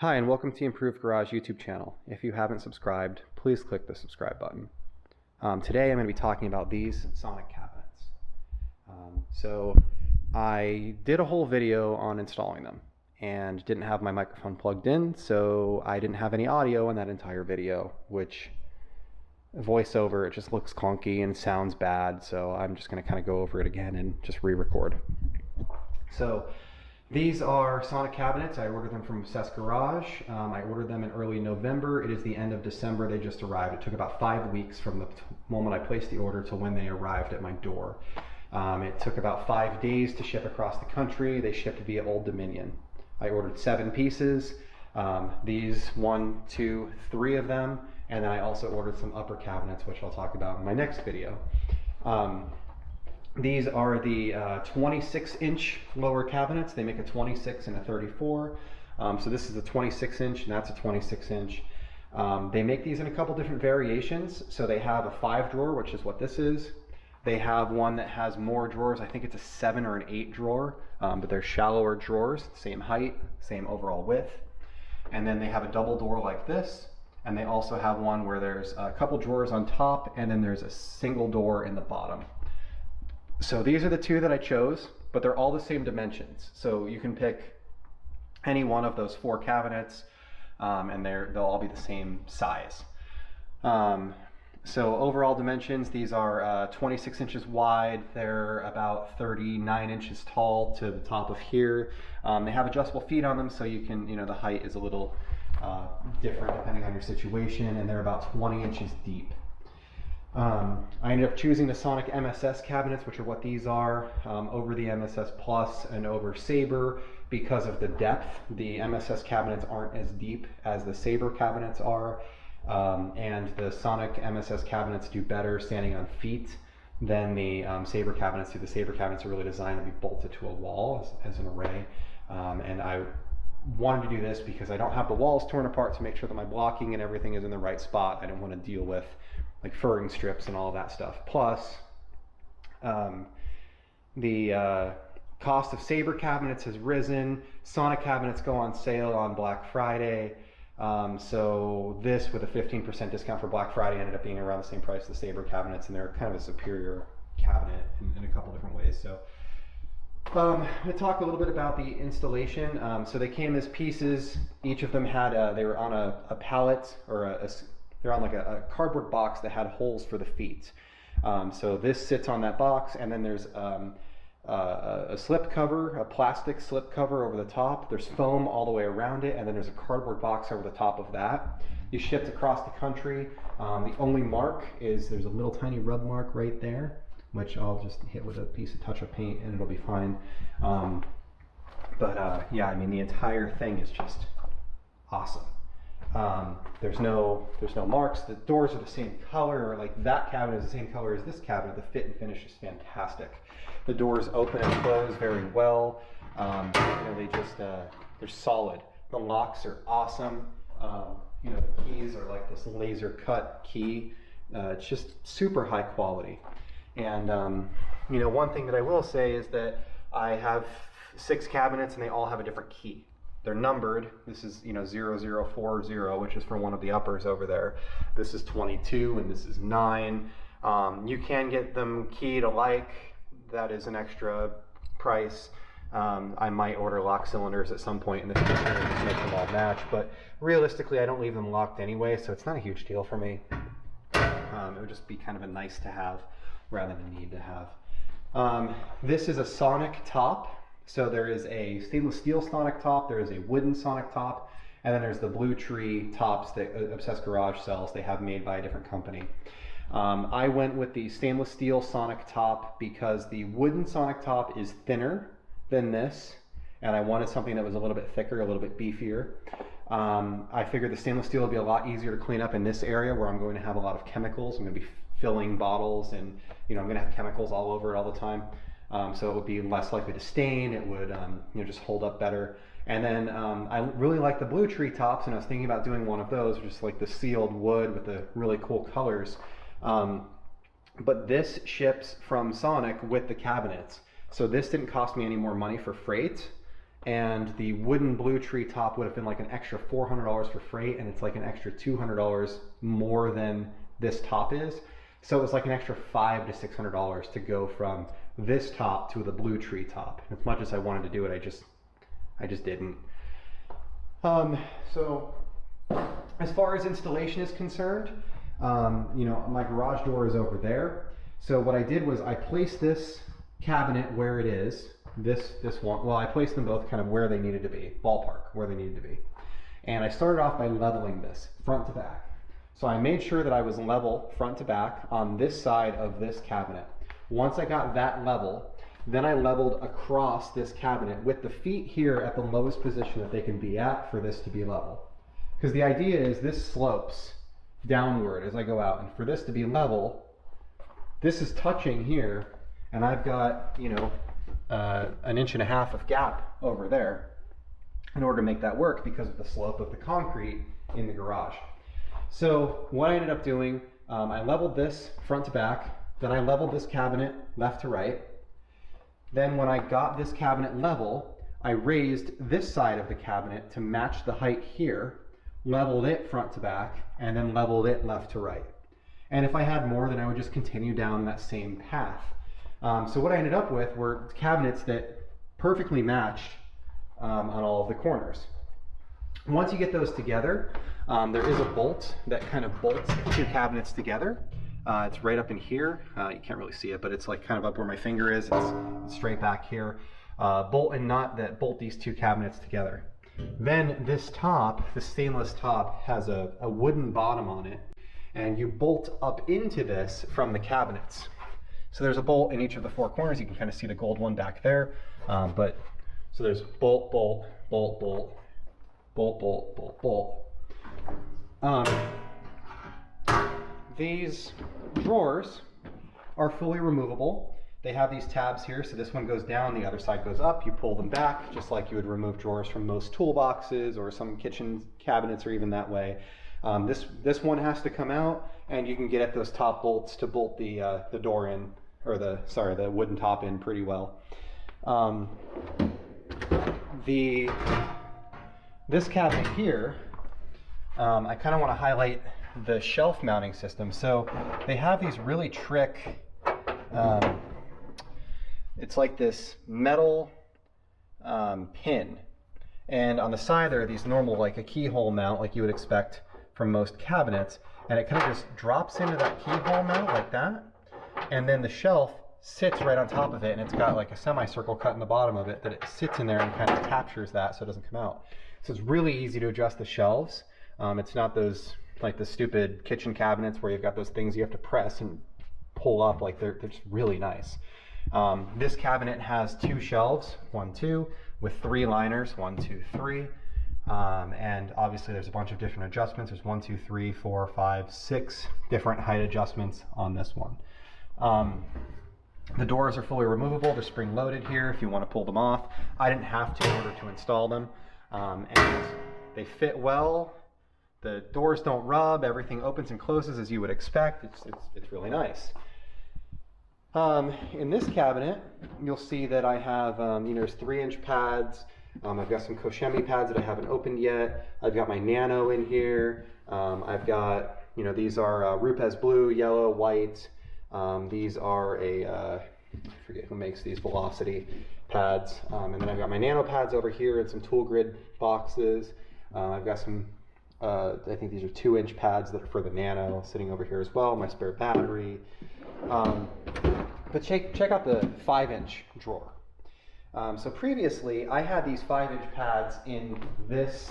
Hi, and welcome to the Improved Garage YouTube channel. If you haven't subscribed, please click the subscribe button. Today I'm going to be talking about these Sonic cabinets. So I did a whole video on installing them and didn't have my microphone plugged in, so I didn't have any audio in that entire video, which voiceover, it just looks clunky and sounds bad, so I'm just going to kind of go over it again and just re-record. So these are Sonic cabinets. I ordered them from SS Garage. I ordered them in early November. It is the end of December. They just arrived. It took about 5 weeks from the moment I placed the order to when they arrived at my door. It took about 5 days to ship across the country. They shipped via Old Dominion. I ordered 7 pieces. These 1, 2, 3 of them. And then I also ordered some upper cabinets, which I'll talk about in my next video. These are the 26-inch lower cabinets. They make a 26 and a 34. So this is a 26-inch and that's a 26-inch. They make these in a couple different variations. So they have a 5-drawer, which is what this is. They have one that has more drawers. I think it's a 7 or an 8 drawer, but they're shallower drawers, same height, same overall width. And then they have a double door like this. And they also have one where there's a couple drawers on top and then there's a single door in the bottom. So these are the 2 that I chose, but they're all the same dimensions. So you can pick any one of those 4 cabinets and they'll all be the same size. So overall dimensions, these are 26 inches wide. They're about 39 inches tall to the top of here. They have adjustable feet on them, so you can, the height is a little different depending on your situation, and they're about 20 inches deep. I ended up choosing the Sonic MSS cabinets, which are what these are, over the MSS Plus and over Sabre because of the depth. The MSS cabinets aren't as deep as the Sabre cabinets are, and the Sonic MSS cabinets do better standing on feet than the Sabre cabinets do. The Sabre cabinets are really designed to be bolted to a wall as an array, and I wanted to do this because I don't have the walls torn apart to make sure that my blocking and everything is in the right spot. I don't want to deal with like furring strips and all that stuff. Plus, the cost of Sabre cabinets has risen. Sonic cabinets go on sale on Black Friday. So this, with a 15% discount for Black Friday, ended up being around the same price as the Sabre cabinets, and they're kind of a superior cabinet in a couple different ways. So I'm going to talk a little bit about the installation. So they came as pieces. Each of them had, they were on a pallet, or they're on like a cardboard box that had holes for the feet. So this sits on that box, and then there's a slip cover, a plastic slip cover over the top. There's foam all the way around it, and then there's a cardboard box over the top of that. You shipped across the country. The only mark is there's a little tiny rub mark right there, which I'll just hit with a piece of touch-up paint and it'll be fine. Yeah, I mean, the entire thing is just awesome. There's no marks. The doors are the same color, or like that cabinet is the same color as this cabinet. The fit and finish is fantastic. The doors open and close very well. They're solid. The locks are awesome. The keys are like this laser cut key. It's just super high quality. And one thing that I will say is that I have 6 cabinets and they all have a different key. They're numbered. This is 0040, which is for one of the uppers over there. This is 22 and this is 9. You can get them keyed alike. That is an extra price. I might order lock cylinders at some point in the future and just make them all match, but realistically I don't leave them locked anyway, so it's not a huge deal for me. It would just be kind of a nice to have rather than need to have. This is a Sonic top. So there is a stainless steel Sonic top, there is a wooden Sonic top, and then there's the blue tree tops that SS Garage sells. They have made by a different company. I went with the stainless steel Sonic top because the wooden Sonic top is thinner than this, and I wanted something that was a little bit thicker, a little bit beefier. I figured the stainless steel would be a lot easier to clean up in this area where I'm going to have a lot of chemicals. I'm going to be filling bottles, and I'm going to have chemicals all over it all the time. So it would be less likely to stain. It would just hold up better. And then I really like the blue tree tops, and I was thinking about doing one of those, just like the sealed wood with the really cool colors. But this ships from Sonic with the cabinets. So this didn't cost me any more money for freight, and the wooden blue tree top would have been like an extra $400 for freight, and it's like an extra $200 more than this top is. So it was like an extra $500 to $600 to go from this top to the blue tree top. As much as I wanted to do it, I just didn't. So as far as installation is concerned, you know, my garage door is over there. So what I did was I placed this cabinet where it is. This one, well, I placed them both kind of where they needed to be, ballpark, where they needed to be. And I started off by leveling this front to back. So I made sure that I was level front to back on this side of this cabinet. Once I got that level, then I leveled across this cabinet with the feet here at the lowest position that they can be at for this to be level. Because the idea is this slopes downward as I go out, and for this to be level, this is touching here, and I've got, you know, 1.5 inches of gap over there in order to make that work because of the slope of the concrete in the garage. So what I ended up doing, I leveled this front to back, then I leveled this cabinet left to right. Then when I got this cabinet level, I raised this side of the cabinet to match the height here, leveled it front to back, and then leveled it left to right. And if I had more, then I would just continue down that same path. So what I ended up with were cabinets that perfectly matched on all of the corners. Once you get those together, there is a bolt that kind of bolts the two cabinets together. It's right up in here. You can't really see it, but it's like kind of up where my finger is. It's straight back here. Bolt and nut that bolt these two cabinets together. Then this top, the stainless top, has a wooden bottom on it, and you bolt up into this from the cabinets. So there's a bolt in each of the four corners. You can kind of see the gold one back there. So there's bolt, bolt, bolt, bolt, bolt, bolt, bolt, bolt. These drawers are fully removable. They have these tabs here, so this one goes down, the other side goes up. You pull them back, just like you would remove drawers from most toolboxes or some kitchen cabinets, or even that way. This one has to come out, and you can get at those top bolts to bolt the door in, or the wooden top in pretty well. This cabinet here, I kind of want to highlight the shelf mounting system. So they have these really it's like this metal pin, and on the side there are these normal, like a keyhole mount like you would expect from most cabinets, and it kind of just drops into that keyhole mount like that, and then the shelf sits right on top of it, and it's got like a semicircle cut in the bottom of it that it sits in there and kind of captures that so it doesn't come out. So it's really easy to adjust the shelves. It's not those like the stupid kitchen cabinets where you've got those things you have to press and pull up. Like they're just really nice. This cabinet has 2 shelves, 1, 2, with 3 liners, 1, 2, 3. And obviously there's a bunch of different adjustments. There's 1, 2, 3, 4, 5, 6 different height adjustments on this one. The doors are fully removable. They're spring loaded here if you want to pull them off. I didn't have to in order to install them. And they fit well. The doors don't rub. Everything opens and closes as you would expect. It's really nice. In this cabinet, you'll see that I have, there's 3-inch pads. I've got some Koshemi pads that I haven't opened yet. I've got my Nano in here. I've got, these are Rupes blue, yellow, white. These are I forget who makes these, Velocity pads. And then I've got my Nano pads over here and some tool grid boxes. I've got some, I think these are 2-inch pads that are for the Nano sitting over here as well, my spare battery. But check out the 5-inch drawer. So previously I had these 5-inch pads in this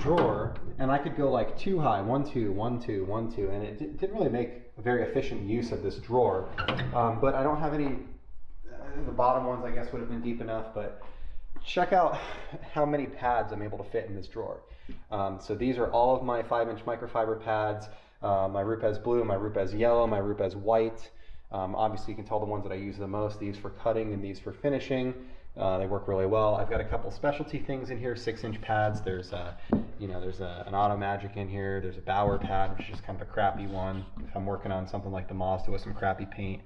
drawer, and I could go like 2 high, 1, 2, 1, 2, 1, 2, and it didn't really make a very efficient use of this drawer. But I don't have any, the bottom ones I guess would have been deep enough, but check out how many pads I'm able to fit in this drawer. So these are all of my 5-inch microfiber pads, my Rupes blue, my Rupes yellow, my Rupes white. Obviously you can tell the ones that I use the most, these for cutting and these for finishing. They work really well. I've got a couple specialty things in here, 6-inch pads. There's an Auto Magic in here. There's a Bauer pad, which is just kind of a crappy one if I'm working on something like the Mazda with some crappy paint.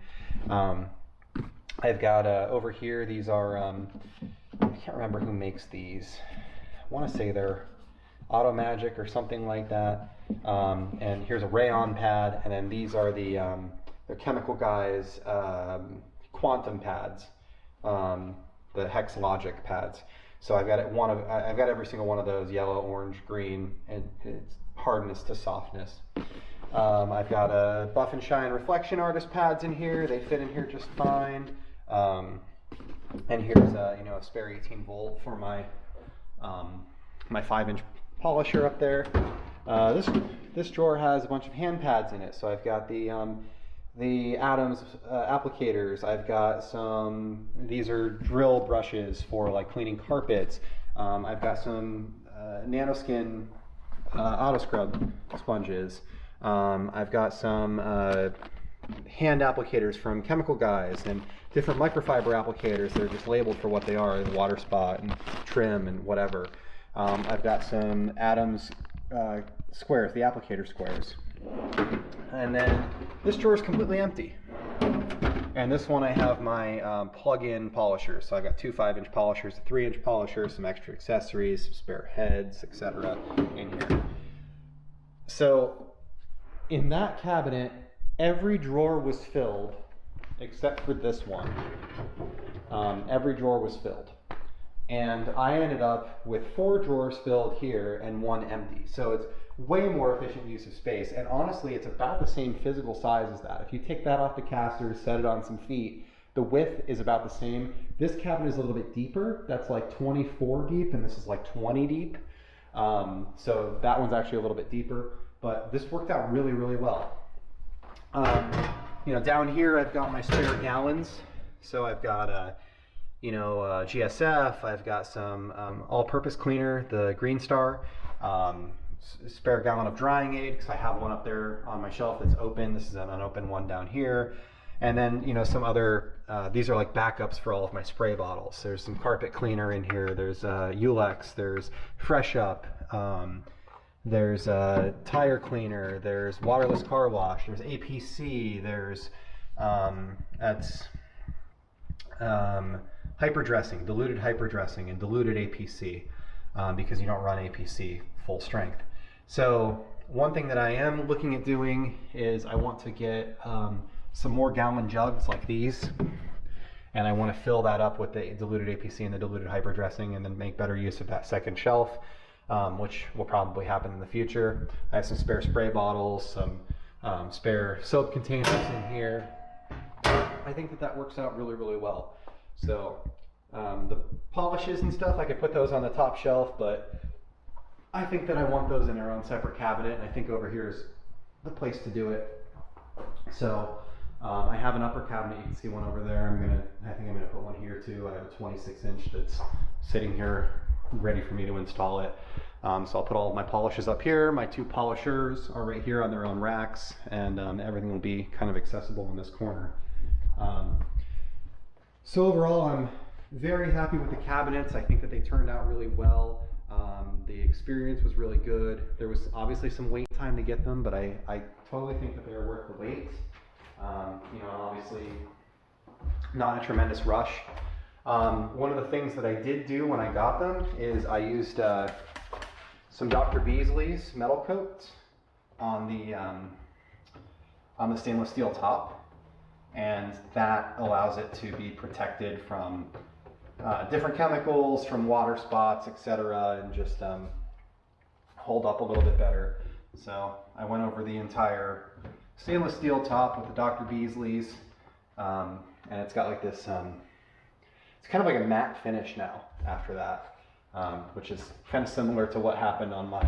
I've got over here, these are I can't remember who makes these. I want to say they're Auto Magic or something like that. And here's a rayon pad, and then these are the they're Chemical Guys quantum pads, the Hex Logic pads. So I've got I've got every single one of those, yellow, orange, green, and it's hardness to softness. I've got a Buff and Shine Reflection Artist pads in here. They fit in here just fine. And here's a spare 18 volt for my my 5-inch polisher up there. This drawer has a bunch of hand pads in it. So I've got the Adams applicators. I've got these are drill brushes for like cleaning carpets. I've got some Nanoskin auto scrub sponges. I've got some hand applicators from Chemical Guys and different microfiber applicators. They're just labeled for what they are, water spot and trim and whatever. I've got some Adams squares, the applicator squares. And then this drawer is completely empty. And this one I have my plug-in polishers. So I got 2 5-inch polishers, a 3-inch polisher, some extra accessories, some spare heads, etc. in here. So in that cabinet, every drawer was filled except for this one. Every drawer was filled. And I ended up with 4 drawers filled here and 1 empty. So it's way more efficient use of space. And honestly, it's about the same physical size as that. If you take that off the caster, set it on some feet, the width is about the same. This cabinet is a little bit deeper. That's like 24 deep, and this is like 20 deep. So that one's actually a little bit deeper, but this worked out really, really well. Down here I've got my spare gallons. So I've got GSF, I've got some all-purpose cleaner, the Green Star, spare gallon of drying aid, because I have one up there on my shelf that's open. This is an unopened one down here. And then, some other, these are like backups for all of my spray bottles. There's some carpet cleaner in here, there's Ulex, there's Fresh Up, there's tire cleaner, there's waterless car wash, there's APC, there's hyperdressing, diluted hyperdressing, and diluted APC, because you don't run APC full strength. So one thing that I am looking at doing is I want to get some more gallon jugs like these, and I want to fill that up with the diluted APC and the diluted hyperdressing, and then make better use of that second shelf, which will probably happen in the future. I have some spare spray bottles, some spare soap containers in here. I think that works out really, really well. So the polishes and stuff, I could put those on the top shelf, but I think that I want those in their own separate cabinet, and I think over here is the place to do it. So I have an upper cabinet. You can see one over there. I think I'm gonna put one here too. I have a 26-inch that's sitting here ready for me to install it. So I'll put all of my polishes up here. My 2 polishers are right here on their own racks, and everything will be kind of accessible in this corner. So overall, I'm very happy with the cabinets. I think that they turned out really well. The experience was really good. There was obviously some wait time to get them, but I totally think that they are worth the wait. Obviously not a tremendous rush. One of the things that I did do when I got them is I used some Dr. Beasley's metal coats on the stainless steel top, and that allows it to be protected from different chemicals, from water spots, etc., and just hold up a little bit better. So I went over the entire stainless steel top with the Dr. Beasley's, and it's got like this, it's kind of like a matte finish now after that, which is kind of similar to what happened on my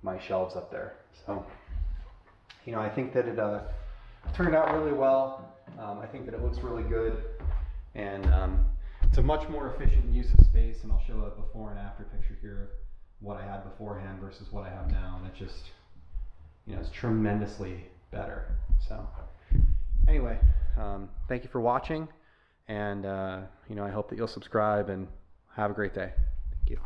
my shelves up there. So, I think that it turned out really well. I think that it looks really good, and it's a much more efficient use of space, and I'll show a before and after picture here of what I had beforehand versus what I have now, and it just, it's tremendously better. So anyway, thank you for watching, and I hope that you'll subscribe and have a great day. Thank you.